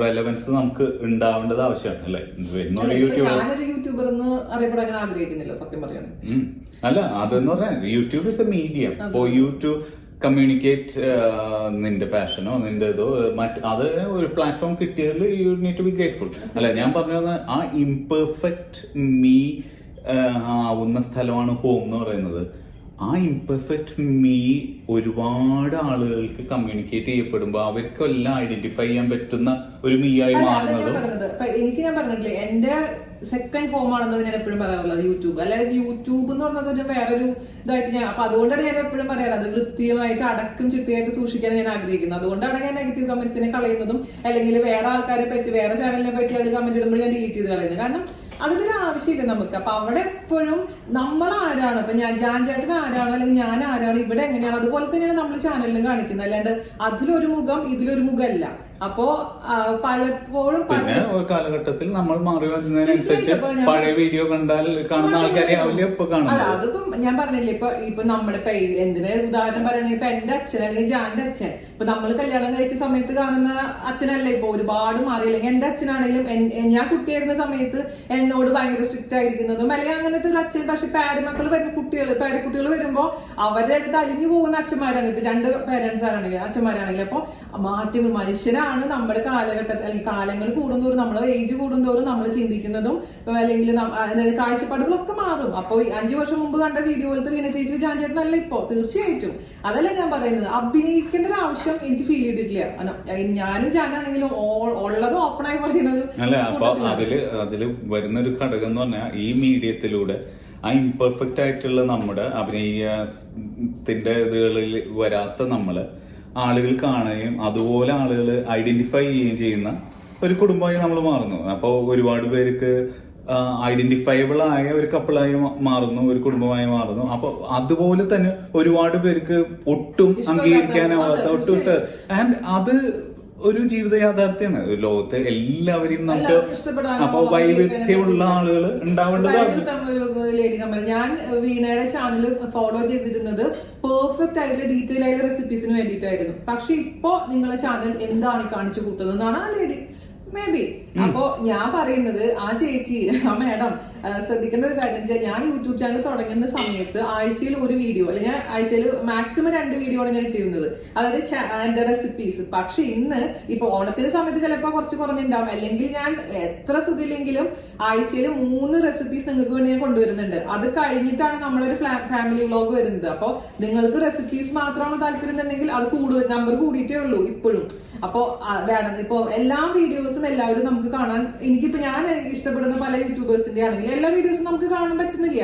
റെലവൻസ് നമുക്ക് ഉണ്ടാവേണ്ടത് ആവശ്യമാണ് അല്ലെ. ഞാനൊരു യൂട്യൂബർ എന്ന് അറിയപ്പെടാൻ ഞാൻ ആഗ്രഹിക്കുന്നില്ല, സത്യം പറയാണ്. അല്ല, അതെന്ന് പറഞ്ഞാൽ YouTube is a medium for you to communicate നിന്റെ പാഷനോ നിന്റെ ഇതോ അത് ഒരു പ്ലാറ്റ്ഫോം കിട്ടിയതിൽ you need to be grateful. അല്ല, ഞാൻ പറഞ്ഞത് ആ ഇംപെർഫെക്റ്റ് മീ ആവുന്ന സ്ഥലമാണ് ഹോം എന്ന് പറയുന്നത്. ആ ഇംപെർഫെക്റ്റ് മീ ഒരുപാട് ആളുകൾക്ക് കമ്മ്യൂണിക്കേറ്റ് ചെയ്യപ്പെടുമ്പോ അവർക്കെല്ലാം ഐഡന്റിഫൈ ചെയ്യാൻ പറ്റുന്ന ഒരു മീ ആയി മാറുന്നത്. എനിക്ക് ഞാൻ പറഞ്ഞിട്ടില്ലേ, എന്റെ സെക്കൻഡ് ഹോം ആണെന്നാണ് ഞാൻ എപ്പോഴും പറയാറുള്ളത് യൂട്യൂബ്. അല്ലാതെ യൂട്യൂബ് എന്ന് പറഞ്ഞത് വേറൊരു ഇതായിട്ട് ഞാൻ, അപ്പൊ അതുകൊണ്ടാണ് ഞാൻ എപ്പോഴും പറയാറ് അത് വൃത്തിയുമായിട്ട് അടക്കം ചിട്ടയായിട്ട് സൂക്ഷിക്കാൻ ഞാൻ ആഗ്രഹിക്കുന്നത്. അതുകൊണ്ടാണ് ഞാൻ നെഗറ്റീവ് കമന്റ്സിനെ കളയുന്നതും അല്ലെങ്കിൽ വേറെ ആൾക്കാരെ പറ്റി വേറെ ചാനലിനെ പറ്റി അത് കമന്റ് ഇടുമ്പോൾ ഞാൻ ഡിലീറ്റ് ചെയ്ത് കളയുന്നത്. കാരണം അതിനൊരു ആവശ്യമില്ല നമുക്ക്. അപ്പൊ അവിടെ എപ്പോഴും നമ്മൾ ആരാണ്, ഇപ്പൊ ജാൻ ചേട്ടൻ ആരാണ് അല്ലെങ്കിൽ ഞാൻ ആരാണ്, ഇവിടെ എങ്ങനെയാണ്, അതുപോലെ തന്നെയാണ് നമ്മൾ ചാനലിലും കാണിക്കുന്നത്. അല്ലാണ്ട് അതിലൊരു മുഖം ഇതിലൊരു മുഖമല്ല. അപ്പോ പലപ്പോഴും പിന്നെ ഒരു കാലഘട്ടത്തിൽ നമ്മൾ മാറി വരുന്നതിനനുസരിച്ച് പഴയ വീഡിയോ കണ്ടാൽ കാണുന്ന ആൾക്കാരെ അതിപ്പം ഞാൻ പറഞ്ഞില്ലേ, ഇപ്പൊ നമ്മുടെ എന്തിനെ ഉദാഹരണം പറയണേ, ഇപ്പൊ എന്റെ അച്ഛൻ അല്ലെങ്കിൽ ജാന്റെ അച്ഛൻ, ഇപ്പൊ നമ്മൾ കല്യാണം കഴിച്ച സമയത്ത് കാണുന്ന അച്ഛനല്ലേ ഇപ്പൊ ഒരുപാട് മാറി. അല്ലെങ്കിൽ എന്റെ അച്ഛനാണെങ്കിലും ഞാൻ കുട്ടിയായിരുന്ന സമയത്ത് എന്നോട് ഭയങ്കര സ്ട്രിക്റ്റ് ആയിരിക്കുന്നതും അല്ലെങ്കിൽ അങ്ങനത്തെ ഒരു അച്ഛൻ. പക്ഷെ പേരമക്കൾ വരുമ്പോ പേരക്കുട്ടികൾ വരുമ്പോ അവരുടെ അടുത്ത് അലിഞ്ഞു പോകുന്ന അച്ഛന്മാരാണ്. ഇപ്പൊ 2 പേരൻസ് ആണെങ്കിൽ അച്ഛന്മാരാണെങ്കിൽ. അപ്പൊ മാറ്റങ്ങൾ മനുഷ്യനാണ് നമ്മുടെ കാലഘട്ടത്തിൽ അല്ലെങ്കിൽ കാലങ്ങൾ കൂടുന്തോറും നമ്മളെ ഏജ് കൂടുന്തോറും നമ്മൾ ചിന്തിക്കുന്നതും അല്ലെങ്കിൽ കാഴ്ചപ്പാടുകളൊക്കെ മാറും. അപ്പൊ 5 വർഷം മുമ്പ് കണ്ട വീഡിയോ പോലത്തെ വീണ ചേച്ചി ജാൻ ചേട്ടനല്ല ഇപ്പോ, തീർച്ചയായിട്ടും. അതല്ല ഞാൻ പറയുന്നത്, അഭിനയിക്കേണ്ട ഒരു ആവശ്യം എനിക്ക് ഫീൽ ചെയ്തിട്ടില്ല. ഞാനും ജാനാണെങ്കിലും ഉള്ളത് ഓപ്പണായി പറയുന്നത്. അല്ല, അപ്പൊ അതില് വരുന്നൊരു ഘടകം എന്ന് പറഞ്ഞാൽ ഈ മീഡിയത്തിലൂടെ ആ ഇംപെർഫെക്റ്റ് ആയിട്ടുള്ള നമ്മുടെ അഭിനയത്തിന്റെ ഇതുകളിൽ വരാത്ത നമ്മള് ആളുകൾ കാണുകയും അതുപോലെ ആളുകൾ ഐഡന്റിഫൈ ചെയ്യുകയും ചെയ്യുന്ന ഒരു കുടുംബമായി നമ്മൾ മാറുന്നു. അപ്പോൾ ഒരുപാട് പേർക്ക് ഐഡന്റിഫയബിൾ ആയ ഒരു കപ്പിളായി മാറുന്നു, ഒരു കുടുംബമായി മാറുന്നു. അപ്പൊ അതുപോലെ തന്നെ ഒരുപാട് പേർക്ക് ഒട്ടും അംഗീകരിക്കാനാവാത്ത ഒട്ടും ആൻഡ് അത് ഒരു ജീവിത യാഥാർത്ഥ്യമാണ്. ലോകത്തെ എല്ലാവരെയും നമുക്ക് അപ്പൊ വൈവിധ്യമുള്ള ആളുകൾ ഉണ്ടാവേണ്ടതാണ്. ഞാൻ വീണയുടെ ചാനൽ ഫോളോ ചെയ്തിരുന്നത് പെർഫെക്റ്റ് ആയിട്ടുള്ള ഡീറ്റെയിൽ ആയ റെസിപ്പീസിന് വേണ്ടിയിട്ടായിരുന്നു. പക്ഷെ ഇപ്പൊ നിങ്ങളെ ചാനൽ എന്താണ് കാണിച്ചു കൂട്ടുന്നത് എന്നാണ് ആ ലേഡി മേ ബി. അപ്പോ ഞാൻ പറയുന്നത് ആ ചേച്ചി ആ മാഡം ശ്രദ്ധിക്കേണ്ട ഒരു കാര്യം വെച്ചാൽ, ഞാൻ യൂട്യൂബ് ചാനൽ തുടങ്ങുന്ന സമയത്ത് ആഴ്ചയിൽ ഒരു വീഡിയോ അല്ലെങ്കിൽ ആഴ്ചയിൽ മാക്സിമം 2 വീഡിയോ ആണ് ഞാൻ ഇട്ടിരുന്നത്, അതായത് എന്റെ റെസിപ്പീസ്. പക്ഷെ ഇന്ന് ഇപ്പൊ ഓണത്തിന്റെ സമയത്ത് ചിലപ്പോൾ കുറച്ച് കുറഞ്ഞിട്ടുണ്ടാവും, അല്ലെങ്കിൽ ഞാൻ എത്ര സുഖമില്ലെങ്കിലും ആഴ്ചയിൽ 3 റെസിപ്പീസ് നിങ്ങൾക്ക് വേണ്ടി ഞാൻ കൊണ്ടുവരുന്നുണ്ട്. അത് കഴിഞ്ഞിട്ടാണ് നമ്മുടെ ഒരു ഫാമിലി വ്ളോഗ് വരുന്നത്. അപ്പൊ നിങ്ങൾക്ക് റെസിപ്പീസ് മാത്രമാണ് താല്പര്യം എന്നുണ്ടെങ്കിൽ അത് കൂടുതൽ നമ്പർ കൂടിയിട്ടേ ഉള്ളൂ ഇപ്പോഴും. അപ്പൊ വേണം ഇപ്പൊ എല്ലാ വീഡിയോസും എല്ലാവരും നമുക്ക് കാണാൻ, എനിക്കിപ്പോ ഞാൻ ഇഷ്ടപ്പെടുന്ന പല യൂട്യൂബേഴ്സിന്റെ ആണെങ്കിൽ എല്ലാ വീഡിയോസും നമുക്ക് കാണാൻ പറ്റുന്നില്ല.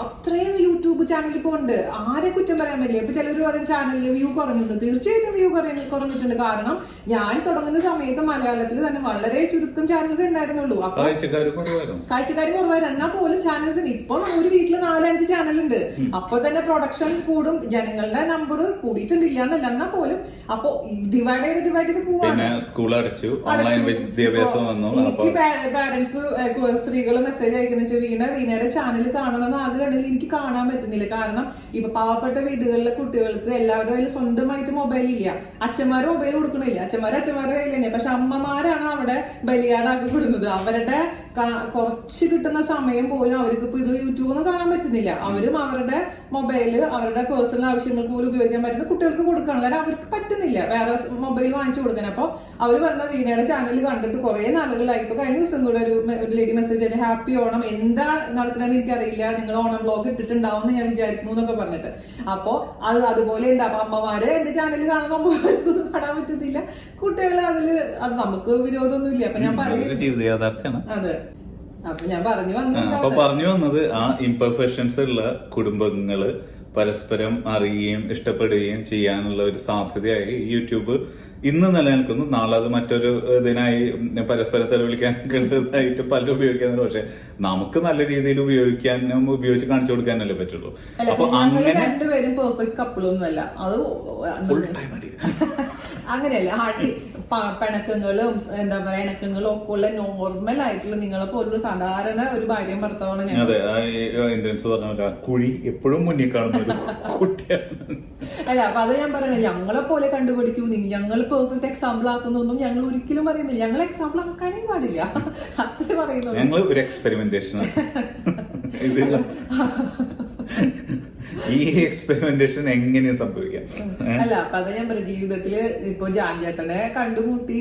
അത്രയും യൂട്യൂബ് ചാനൽ ഇപ്പൊ ഉണ്ട്, ആരെ കുറ്റം പറയാൻ പറ്റില്ല. ഇപ്പൊ ചിലർ പറയും ചാനലിൽ വ്യൂ കുറഞ്ഞിട്ടുണ്ട്. തീർച്ചയായിട്ടും വ്യൂ കുറഞ്ഞിട്ടുണ്ട്. കാരണം ഞാൻ തുടങ്ങുന്ന സമയത്ത് മലയാളത്തിൽ തന്നെ വളരെ ചുരുക്കം ചാനൽസ് ഉണ്ടായിരുന്നുള്ളൂ. അപ്പൊ കാഴ്ചക്കാർ കുറവായിരുന്നു. എന്നാൽ പോലും ചാനൽസ് ഇപ്പൊ ഒരു വീട്ടില് 4-5 ചാനലുണ്ട്. അപ്പൊ തന്നെ പ്രൊഡക്ഷൻ കൂടും, ജനങ്ങളുടെ നമ്പർ കൂടിയിട്ടില്ല എന്നല്ല. എന്നാൽ പോലും അപ്പൊ ഡിവൈഡ് ചെയ്ത് പോവാണ്. സ്കൂൾ അടച്ചു, ഓൺലൈൻ വിദ്യാഭ്യാസം വന്നു. എനിക്ക് പാരന്റ്സ് സ്ത്രീകൾ മെസ്സേജ് അയക്കുന്ന വീണയുടെ ചാനൽ കാണണമെന്ന് ആഗ്രഹമുണ്ടെങ്കിൽ എനിക്ക് കാണാൻ പറ്റുന്നില്ല. കാരണം ഇപ്പൊ പാവപ്പെട്ട വീടുകളിലെ കുട്ടികൾക്ക് എല്ലാവരുടെ കയ്യിൽ സ്വന്തമായിട്ട് മൊബൈൽ ഇല്ല. അച്ഛന്മാര് മൊബൈൽ കൊടുക്കണില്ല, അച്ഛന്മാരുടെ കയ്യിൽ തന്നെ. പക്ഷെ അമ്മമാരാണ് അവിടെ ബലിയാടാക്കി കൊടുക്കുന്നത്. അവരുടെ കുറച്ച് കിട്ടുന്ന സമയം പോലും അവർക്ക് ഇപ്പൊ ഇത് യൂട്യൂബൊന്നും കാണാൻ പറ്റുന്നില്ല. അവരും അവരുടെ മൊബൈല് അവരുടെ പേഴ്സണൽ ആവശ്യങ്ങൾക്ക് പോലും ഉപയോഗിക്കാൻ പറ്റുന്ന കുട്ടികൾക്ക് കൊടുക്കണം. കാരണം അവർക്ക് പറ്റുന്നില്ല വേറെ മൊബൈൽ വാങ്ങിച്ചു കൊടുക്കാൻ. അപ്പൊ അവര് പറഞ്ഞ വീണയുടെ ചാനൽ കണ്ടിട്ട് കുറെ നാളുകളായി. ഇപ്പൊ കഴിഞ്ഞ ദിവസം കൂടെ ഒരു ലേഡി മെസ്സേജ് ചെയ്ത് ഹാപ്പി ഓണം, എന്താ നടക്കണമെന്ന് എനിക്കറിയില്ല, നിങ്ങൾ ഓണം ബ്ലോഗ് ഇട്ടിട്ടുണ്ടാവും എന്ന് ഞാൻ വിചാരിക്കുന്നു എന്നൊക്കെ പറഞ്ഞിട്ട്. അപ്പൊ അതുപോലെ ഉണ്ട്. അപ്പൊ അമ്മമാര് എന്റെ ചാനൽ കാണുന്ന അമ്മമാർക്കൊന്നും കാണാൻ പറ്റുന്നില്ല, കുട്ടികളെ അതില് അത് നമുക്ക് വിരോധമൊന്നുമില്ല. അപ്പൊ ഞാൻ പറയുന്നത് അതെ. അപ്പൊ ഞാൻ പറഞ്ഞു വന്നത് ആ ഇംപെർഫെക്ഷൻസ് ഉള്ള കുടുംബങ്ങള് പരസ്പരം അറിയുകയും ഇഷ്ടപ്പെടുകയും ചെയ്യാനുള്ള ഒരു സാധ്യതയായി യൂട്യൂബ് ഇന്ന് നിലനിൽക്കുന്നു. നാളെ അത് മറ്റൊരു ഇതിനായി പരസ്പരം തെളിവിളിക്കാനായിട്ട് പലരും ഉപയോഗിക്കുന്നുണ്ട്. പക്ഷെ നമുക്ക് നല്ല രീതിയിൽ ഉപയോഗിക്കാനും ഉപയോഗിച്ച് കാണിച്ചു കൊടുക്കാനല്ലേ പറ്റുള്ളൂ. അപ്പൊ അങ്ങനെ രണ്ടുപേരും പെർഫെക്റ്റ് കപ്പിളൊന്നുമല്ല. അത് അങ്ങനെയല്ല. പിണക്കങ്ങളും എന്താ പറയാ ഇണക്കങ്ങളും ഒക്കെ ഉള്ള നോർമൽ ആയിട്ടുള്ള നിങ്ങളെ പോലുള്ള സാധാരണ ഒരു ഭാര്യയും ഭർത്താവാണ് ഞാൻ. അതെ, ഇന്ത്യൻസ് പറഞ്ഞ കുഴി എപ്പോഴും മുന്നിൽ കാണുന്ന ഒരു കുട്ടിയാണ്. അല്ല, അപ്പൊ അത് ഞാൻ പറയണേ, ഞങ്ങളെ പോലെ കണ്ടുപിടിക്കൂ, ഞങ്ങൾ പെർഫെക്റ്റ് എക്സാമ്പിൾ ആക്കുന്നൊന്നും ഞങ്ങൾ ഒരിക്കലും പറയുന്നില്ല. ഞങ്ങൾ എക്സാമ്പിൾ ആക്കാനേ പാടില്ല, അത്രേ പറയുന്നു. ഞങ്ങൾ ഒരു എക്സ്പെരിമെന്റേഷൻ ഈ എക്സ്പെരിമെന്റേഷൻ എങ്ങനെയും സംഭവിക്കാം. അല്ല, അപ്പൊ അത് ഞാൻ പറയാം, ജീവിതത്തില് ഇപ്പൊ ജാൻചേട്ടനെ കണ്ടുമുട്ടി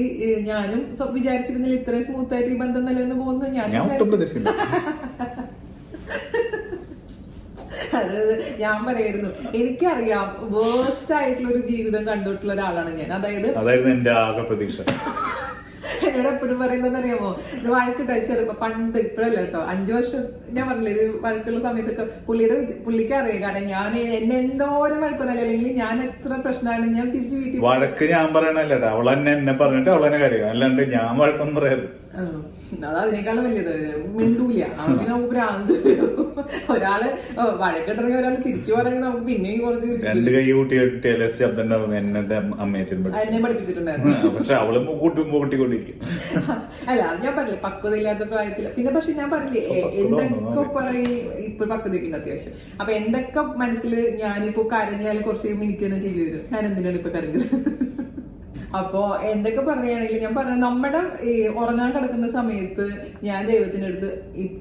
ഞാനും വിചാരിച്ചിരുന്നില്ല ഇത്രയും സ്മൂത്ത് ആയിട്ട് ഈ ബന്ധം നിലനിന്ന് പോകുന്നത്. അതായത് ഞാൻ പറയായിരുന്നു, എനിക്കറിയാം വേസ്റ്റ് ആയിട്ടുള്ള ഒരു ജീവിതം കണ്ടിട്ടുള്ള ഒരാളാണ് ഞാൻ. അതായത് എന്റെ ആകെ പ്രതീക്ഷ. എന്നോട് എപ്പോഴും പറയുന്നത് അറിയാമോ, ഇത് വഴക്കിട്ടാ ചെറുപ്പം പണ്ട്, ഇപ്പോഴല്ല കേട്ടോ, 5 വർഷം ഞാൻ പറഞ്ഞില്ലേ ഒരു വഴക്കുള്ള സമയത്തൊക്കെ പുള്ളിക്ക് അറിയാം. കാരണം ഞാൻ എന്നെ എന്തോരം വഴക്കൊന്നല്ല, അല്ലെങ്കിൽ ഞാൻ എത്ര പ്രശ്നമാണ് ഞാൻ തിരിച്ചു വീട്ടിൽ വഴക്ക് ഞാൻ പറയണല്ലോ, അവൾ എന്നെ പറഞ്ഞിട്ട് അവളെന്നെ കാര്യം, അല്ലാണ്ട് ഞാൻ വഴക്കൊന്നും പറയാറ്. അത് അതിനേക്കാളും വലിയത് മിണ്ടൂല. അങ്ങനെ നമുക്ക് ഭ്രാന്ത്. ഒരാള് വഴക്കിട്ടിറങ്ങി ഒരാൾ തിരിച്ചു പറയുന്നത് നമുക്ക് പിന്നെയും കുറച്ച് 2 കൈ കൂട്ടിയാലേ ശബ്ദം ഉണ്ടാവും. എന്നെ അമ്മയച്ഛൻ പഠിപ്പിച്ചിട്ടുണ്ടായിരുന്നു. പക്ഷെ അവളും കൂട്ടിക്കൊണ്ടിരിക്കും. അല്ല, അത് ഞാൻ പറഞ്ഞില്ലേ പക്വതയില്ലാത്ത പ്രായത്തില്. പിന്നെ പക്ഷെ ഞാൻ പറഞ്ഞില്ലേ എന്തൊക്കെ പറയും ഇപ്പൊ പക്വതയ്ക്കുണ്ട് അത്യാവശ്യം. അപ്പൊ എന്തൊക്കെ മനസ്സിൽ ഞാനിപ്പോ കരഞ്ഞാൽ കുറച്ച് മിനിറ്റ് തന്നെ ചെയ്തു വരും. ഞാൻ എന്തിനാണ് ഇപ്പൊ കരഞ്ഞത്? അപ്പോ എന്തൊക്കെ പറയുകയാണെങ്കിൽ ഞാൻ പറഞ്ഞ നമ്മുടെ ഉറങ്ങാൻ കിടക്കുന്ന സമയത്ത് ഞാൻ ദൈവത്തിന്റെ അടുത്ത്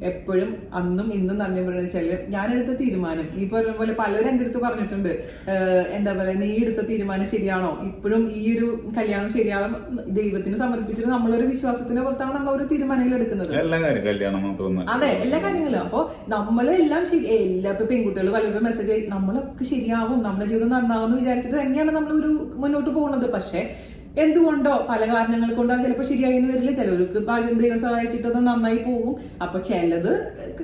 എപ്പോഴും അന്നും ഇന്നും നന്ദി പറയുന്നത് വെച്ചാല് ഞാനെടുത്ത തീരുമാനം, ഈ പറഞ്ഞ പോലെ പലരും എന്റെ അടുത്ത് പറഞ്ഞിട്ടുണ്ട്, എന്താ പറയാ നീ എടുത്ത തീരുമാനം ശരിയാണോ, ഇപ്പോഴും ഈ ഒരു കല്യാണം ശരിയാവും ദൈവത്തിന് സമർപ്പിച്ചിട്ട് നമ്മളൊരു വിശ്വാസത്തിന്റെ പുറത്താണ് നമ്മൾ ഒരു തീരുമാനങ്ങൾ എടുക്കുന്നത്. അതെ, എല്ലാ കാര്യങ്ങളും. അപ്പൊ നമ്മളെല്ലാം ശരി, എല്ലാ പെൺകുട്ടികൾ പലരും മെസ്സേജ് നമ്മളൊക്കെ ശരിയാവും, നമ്മുടെ ജീവിതം നന്നാവും എന്ന് വിചാരിച്ചിട്ട് തന്നെയാണ് നമ്മൾ ഒരു മുന്നോട്ട് പോകുന്നത്. പക്ഷെ എന്തുകൊണ്ടോ പല കാരണങ്ങൾ കൊണ്ടോ അത് ചിലപ്പോൾ ശരിയായി എന്ന് വരില്ല. ചിലവർക്ക് ഭാഗ്യം ദൈവം സഹായിച്ചിട്ടത് നന്നായി പോകും. അപ്പൊ ചിലത്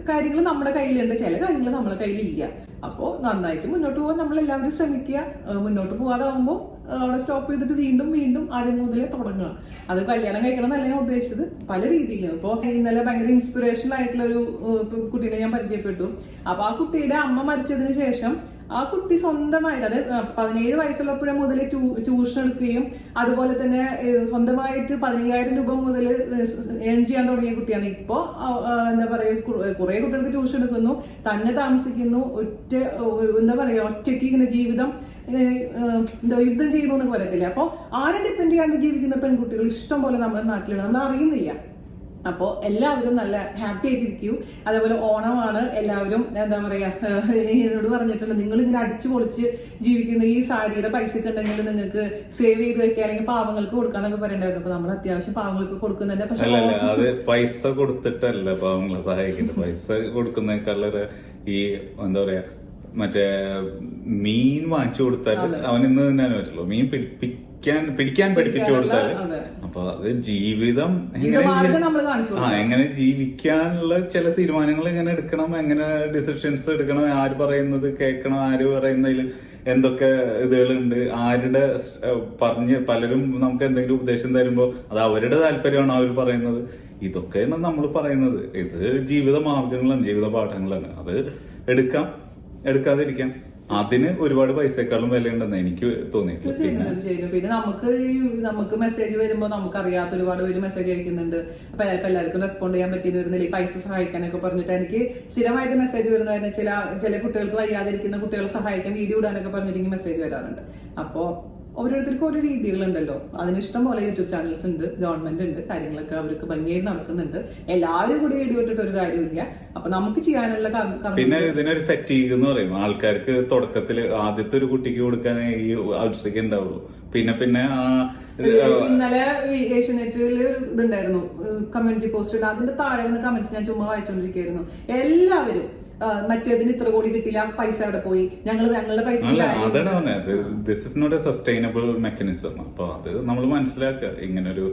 കാര്യങ്ങൾ നമ്മുടെ കയ്യിലുണ്ട്, ചില കാര്യങ്ങൾ നമ്മുടെ കയ്യിലില്ല. അപ്പോൾ നന്നായിട്ട് മുന്നോട്ട് പോകാൻ നമ്മൾ എല്ലാവരും ശ്രമിക്കുക. മുന്നോട്ട് പോകാതാവുമ്പോൾ അവിടെ സ്റ്റോപ്പ് ചെയ്തിട്ട് വീണ്ടും വീണ്ടും ആദ്യം മുതലേ തുടങ്ങുക. അത് കല്യാണം കഴിക്കണം എന്നല്ല ഞാൻ ഉദ്ദേശിച്ചത്, പല രീതിയിലും. ഇപ്പോൾ ഇന്നലെ ഭയങ്കര ഇൻസ്പിറേഷണൽ ആയിട്ടുള്ള ഒരു കുട്ടീനെ ഞാൻ പരിചയപ്പെട്ടു. അപ്പൊ ആ കുട്ടിയുടെ അമ്മ മരിച്ചതിന് ശേഷം ആ കുട്ടി സ്വന്തമായിട്ട്, അത് 17 വയസ്സുള്ളപ്പോഴേ മുതൽ ട്യൂഷൻ എടുക്കുകയും അതുപോലെ തന്നെ സ്വന്തമായിട്ട് 15,000 രൂപ മുതൽ ഏൺ ചെയ്യാൻ തുടങ്ങിയ കുട്ടിയാണ്. ഇപ്പോ എന്താ പറയുക, കുറെ കുട്ടികൾക്ക് ട്യൂഷൻ എടുക്കുന്നു, തന്നെ താമസിക്കുന്നു, എന്താ പറയാ ഒറ്റയ്ക്ക് ഇങ്ങനെ ജീവിതം എന്താ യുദ്ധം ചെയ്യുന്നു എന്നൊക്കെ പറയത്തില്ല. അപ്പോൾ ആരും ഡിപ്പെൻഡ് ചെയ്യാണ്ട് ജീവിക്കുന്ന പെൺകുട്ടികൾ ഇഷ്ടം പോലെ നമ്മുടെ നാട്ടിലുണ്ട്, നമ്മൾ അറിയുന്നില്ല. അപ്പോൾ എല്ലാവരും നല്ല ഹാപ്പി ആയിട്ടിരിക്കും. അതേപോലെ ഓണമാണ്, എല്ലാവരും എന്താ പറയാ എന്നോട് പറഞ്ഞിട്ടുണ്ട്, നിങ്ങൾ ഇങ്ങനെ അടിച്ചു പൊളിച്ച് ജീവിക്കുന്ന ഈ സാരിയുടെ പൈസ ഒക്കെ ഉണ്ടെങ്കിൽ നിങ്ങൾക്ക് സേവ് ചെയ്ത് വെക്കുക, അല്ലെങ്കിൽ പാവങ്ങൾക്ക് കൊടുക്കാന്നൊക്കെ പറയണ്ടായിരുന്നു. അപ്പൊ നമ്മൾ അത്യാവശ്യം പാവങ്ങൾക്ക് കൊടുക്കുന്നുണ്ട്. പക്ഷെ അത് പൈസ കൊടുത്തിട്ടല്ല പാവങ്ങളെ സഹായിക്കുന്നത്. പൈസ കൊടുക്കുന്നേക്കാളൊരു ഈ എന്താ പറയാ മറ്റേ മീൻ വാങ്ങിച്ചു കൊടുത്താൽ അവൻ ഇന്ന് തിന്നാൻ പറ്റുള്ളൂ. മീൻ പിടിക്കാൻ പഠിപ്പിച്ചു കൊടുത്താല് അപ്പൊ അത് ജീവിതം എങ്ങനെ ജീവിക്കാനുള്ള ചില തീരുമാനങ്ങൾ എങ്ങനെ എടുക്കണം, എങ്ങനെ ഡിസിഷൻസ് എടുക്കണം, ആര് പറയുന്നത് കേൾക്കണം, ആര് പറയുന്നതിൽ എന്തൊക്കെ ഇതുകളുണ്ട്, ആരുടെ പലരും നമുക്ക് എന്തെങ്കിലും ഉപദേശം തരുമ്പോൾ അത് അവരുടെ താല്പര്യമാണ് അവർ പറയുന്നത്. ഇതൊക്കെയാണ് നമ്മൾ പറയുന്നത്. ഇത് ജീവിത മാർഗങ്ങളാണ്, ജീവിത പാഠങ്ങളാണ്. അത് എടുക്കാതിരിക്കാം. അതിന് ഒരുപാട് പൈസക്കാളും വിലയുണ്ടെന്ന് എനിക്ക് തോന്നിയിട്ടില്ല. പിന്നെ നമുക്ക് മെസ്സേജ് വരുമ്പോൾ നമുക്കറിയാത്ത ഒരുപാട് പേര് മെസ്സേജ് അയക്കുന്നുണ്ട്. അപ്പൊ എല്ലാവർക്കും റെസ്പോണ്ട് ചെയ്യാൻ പറ്റിയെന്ന് വരുന്നില്ല. ഈ പൈസ സഹായിക്കാനൊക്കെ പറഞ്ഞിട്ട് എനിക്ക് സ്ഥിരമായിട്ട് മെസ്സേജ് വരുന്നതിന് ചില കുട്ടികൾക്ക് വയ്യാതിരിക്കുന്ന കുട്ടികളെ സഹായിക്കാൻ വീഡിയോ ഇടാനൊക്കെ പറഞ്ഞിട്ട് മെസ്സേജ് വരാറുണ്ട്. അപ്പോ ഓരോരുത്തർക്കും ഓരോ രീതികളുണ്ടല്ലോ. അതിനിഷ്ടം പോലെ യൂട്യൂബ് ചാനൽസ് ഉണ്ട്, ഗവൺമെന്റ് ഉണ്ട്, കാര്യങ്ങളൊക്കെ അവർക്ക് ഭംഗിയായി നടക്കുന്നുണ്ട്. എല്ലാവരും കൂടി വീഡിയോ ഇട്ടിട്ട് ഒരു കാര്യമില്ല. അപ്പൊ നമുക്ക് ചെയ്യാനുള്ള പിന്നെ ഇതിനൊരു ഫാറ്റീഗ് എന്ന് പറയും. ആൾക്കാർക്ക് തുടക്കത്തിൽ ആദ്യത്തെ ഒരു കുട്ടിക്ക് കൊടുക്കാൻ ഈ ഔത്സുക്യം ഉണ്ടാവുള്ളൂ. പിന്നെ ഇന്നലെ ഏഷ്യാനെറ്റിൽ ഇതുണ്ടായിരുന്നു, കമ്മ്യൂണിറ്റി പോസ്റ്റ്. അതിന്റെ താഴെ വന്ന കമന്റ്സ് ഞാൻ ചുമ്മാ വായിച്ചോണ്ടിരിക്കുകയായിരുന്നു. എല്ലാവരും മറ്റേതിന് ഇത്ര കോടി കിട്ടില്ല, പൈസ അവിടെ പോയി, ഞങ്ങളുടെ പൈസ. അതാണ് പറഞ്ഞത്, this is not a sustainable mechanism. അപ്പൊ അത് നമ്മൾ മനസ്സിലാക്കുക. ഇങ്ങനൊരു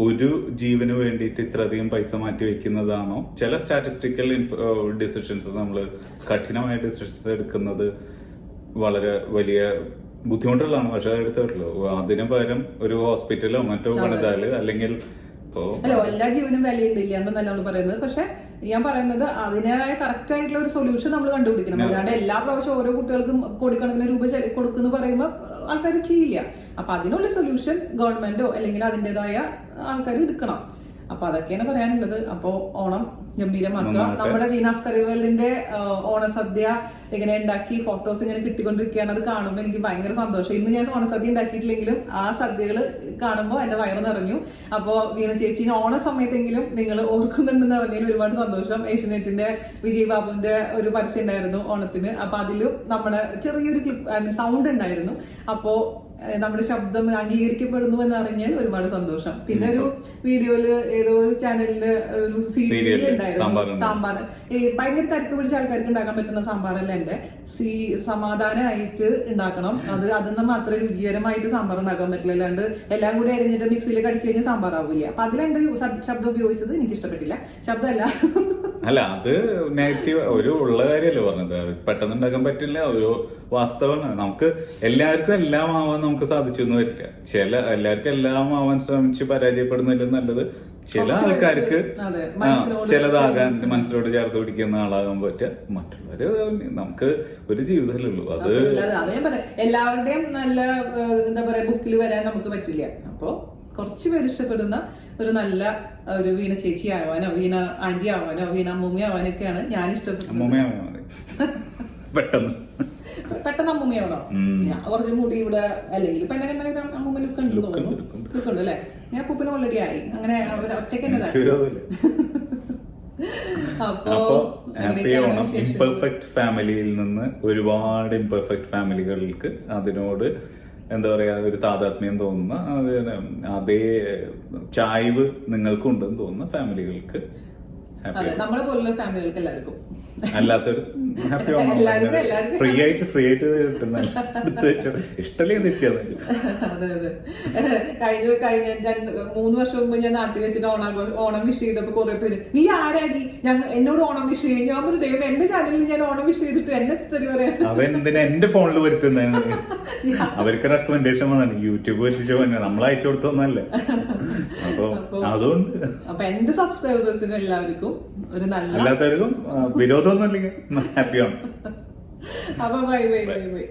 ഒരു ജീവന് വേണ്ടിയിട്ട് ഇത്രയധികം പൈസ മാറ്റി വെക്കുന്നതാണോ? ചില സ്റ്റാറ്റിസ്റ്റിക്കൽ ഡിസിഷൻസ്, നമ്മൾ കഠിനമായ ഡിസിഷൻസ് എടുക്കുന്നത് വളരെ വലിയ ബുദ്ധിമുട്ടുള്ളതാണ്. പക്ഷെ എടുത്തു പറ്റുള്ളൂ. അതിന് പകരം ഒരു ഹോസ്പിറ്റലോ മറ്റോ പണിതാല്, അല്ലെങ്കിൽ എല്ലാ ജീവനും വിലയുണ്ട്, ഇല്ലാണ്ടെന്നല്ല നമ്മൾ പറയുന്നത്. പക്ഷെ ഞാൻ പറയുന്നത് അതിനായ കറക്റ്റ് ആയിട്ടുള്ള ഒരു സൊല്യൂഷൻ നമ്മൾ കണ്ടുപിടിക്കണം. അല്ലാണ്ട് എല്ലാ പ്രാവശ്യം ഓരോ കുട്ടികൾക്കും കോടിക്കണക്കിന് രൂപ കൊടുക്കുന്നു പറയുമ്പോൾ ആൾക്കാർ ചെയ്യില്ല. അപ്പൊ അതിനുള്ള സൊല്യൂഷൻ ഗവൺമെന്റോ അല്ലെങ്കിൽ അതിൻ്റെതായ ആൾക്കാർ എടുക്കണം. അപ്പൊ അതൊക്കെയാണ് പറയാനുള്ളത്. അപ്പോ ഓണം ഗംഭീരമാക്കുക. നമ്മുടെ വീനാസ് കറി വേൾഡിന്റെ ഓണസദ്യ ഇങ്ങനെ ഉണ്ടാക്കി ഫോട്ടോസ് ഇങ്ങനെ കിട്ടിക്കൊണ്ടിരിക്കുകയാണ്. അത് കാണുമ്പോൾ എനിക്ക് ഭയങ്കര സന്തോഷം. ഇന്ന് ഞാൻ ഓണസദ്യ ഉണ്ടാക്കിയിട്ടില്ലെങ്കിലും ആ സദ്യകൾ കാണുമ്പോൾ എന്റെ വയറ് നിറഞ്ഞു. അപ്പോ വീണ ചേച്ചി ഓണ സമയത്തെങ്കിലും നിങ്ങൾ ഓർക്കുന്നുണ്ടെന്ന് പറഞ്ഞതിൽ ഒരുപാട് സന്തോഷം. ഏഷ്യനെറ്റിന്റെ വിജയ് ബാബുവിന്റെ ഒരു പരസ്യം ഉണ്ടായിരുന്നു ഓണത്തിന്. അപ്പൊ അതിലും നമ്മുടെ ചെറിയൊരു ക്ലിപ്പ് സൗണ്ട് ഉണ്ടായിരുന്നു. അപ്പോ നമ്മുടെ ശബ്ദം അംഗീകരിക്കപ്പെടുന്നു എന്ന് അറിഞ്ഞാൽ ഒരുപാട് സന്തോഷം. പിന്നെ ഒരു വീഡിയോയില് ഏതോ ഒരു ചാനലില് ഒരു സീരിയൽ ഉണ്ടായിരുന്നു, സാമ്പാർ. ഭയങ്കര തിരക്ക് പിടിച്ച ആൾക്കാർക്ക് ഉണ്ടാക്കാൻ പറ്റുന്ന സാമ്പാറല്ല എന്റെ. സമാധാനമായിട്ട് ഉണ്ടാക്കണം. അതിന്ന് മാത്രമേ രുചികരമായിട്ട് സാമ്പാർ ഉണ്ടാക്കാൻ പറ്റില്ല. അല്ലാണ്ട് എല്ലാം കൂടി അരിഞ്ഞിട്ട് മിക്സിയിൽ കടിച്ചു കഴിഞ്ഞാൽ സാമ്പാർ ആവില്ല. അപ്പൊ അതിലെന്റെ ശബ്ദം ഉപയോഗിച്ചത് എനിക്ക് ഇഷ്ടപ്പെട്ടില്ല. ശബ്ദമല്ല, അത് നെഗറ്റീവ് ഒരു ഉള്ള കാര്യമല്ലേ പറഞ്ഞത്. പെട്ടെന്ന് ഉണ്ടാക്കാൻ പറ്റില്ല, ഒരു വാസ്തവമാണ്. നമുക്ക് എല്ലാവർക്കും എല്ലാം ആവാൻ നമുക്ക് സാധിച്ചു എന്ന് വരില്ല. എല്ലാവർക്കും എല്ലാം ആവാൻ ശ്രമിച്ച് പരാജയപ്പെടുന്നില്ല നല്ലത്. ചില ആൾക്കാർക്ക് ചിലതാകാൻ മനസ്സിലോട് ചേർത്ത് പിടിക്കുന്ന ആളാകാൻ പറ്റുക. മറ്റുള്ളവര് നമുക്ക് ഒരു ജീവിതമല്ലേ ഉള്ളൂ. അത് എല്ലാവരുടെയും നല്ല എന്താ പറയാ ബുക്കിൽ വരാൻ നമുക്ക് പറ്റില്ല. അപ്പോ കുറച്ച് പേര് ഇഷ്ടപ്പെടുന്ന ഒരു നല്ല ഒരു വീണ ചേച്ചി ആവാനോ വീണ ആന്റി ആവാനോ വീണ അമ്മൂമ്മ ആവാനൊക്കെയാണ് ഞാൻ ഇഷ്ടപ്പെടുന്നത്. പെട്ടെന്ന് അമ്മൂമ്മയാണോ? ഞാൻ കുറച്ച് മുടി ഇവിടെ അല്ലെങ്കിൽ ഇപ്പൊ എന്നെ കണ്ട അമ്മൂമ്മ ലുക്ക് ഉണ്ട് തോന്നുന്നു. ലുക്ക് ഉണ്ട് അല്ലെ? ഞാൻ പൂപ്പിന് ഓൾറെഡി ആയി. അങ്ങനെ ഒറ്റയ്ക്ക് അപ്പോ ഇംപെർഫെക്റ്റ് ഫാമിലിയിൽ നിന്ന് ഒരുപാട് ഇംപെർഫെക്റ്റ് ഫാമിലികൾക്ക് അതിനോട് എന്താ പറയാ ഒരു താതാത്മ്യം തോന്നുന്ന അതേ ചായ്വ് നിങ്ങൾക്കുണ്ടെന്ന് തോന്നുന്ന ഫാമിലികൾക്ക് അതെ, നമ്മളെ പോലുള്ള ഫാമിലികൾക്ക് എല്ലാവർക്കും. അല്ലാത്തൊരു ഹാപ്പി എല്ലാവർക്കും ഫ്രീ ആയിട്ട് കിട്ടുന്ന ഇഷ്ടമല്ലേ തിരിച്ചു തന്നില്ല. അതെ അതെ. കഴിഞ്ഞ 3 വർഷം മുമ്പ് ഞാൻ നാട്ടിൽ വെച്ചിട്ട് ഓണം വിഷ് ചെയ്തപ്പോ കുറെ പേര് നീ ആരാടി എന്നോട് ഓണം വിഷ് ചെയ്യും. ഞാൻ ഒരു ദൈവം എന്റെ ചാനലിൽ ഞാൻ ഓണം വിഷ് ചെയ്തിട്ട് എന്നെ തെറി പറയാ. അതെന്തിനാ എന്റെ ഫോണിൽ വരുത്തുന്നതാണ്? അവർക്ക് റെക്കമെൻഡേഷൻ വന്നാണ്, യൂട്യൂബ് വെച്ചിട്ട് നമ്മൾ അയച്ചു കൊടുത്തൊന്നല്ലേ. അപ്പൊ അതുകൊണ്ട് അപ്പൊ എന്റെ സബ്സ്ക്രൈബേഴ്സിനും എല്ലാവർക്കും ഒരു നല്ല, അല്ലാത്തവർക്കും വിരോധമൊന്നും ഇല്ലെങ്കിൽ ഹാപ്പിയാണ്. അപ്പൊ ബൈ ബൈ ബൈ ബൈ.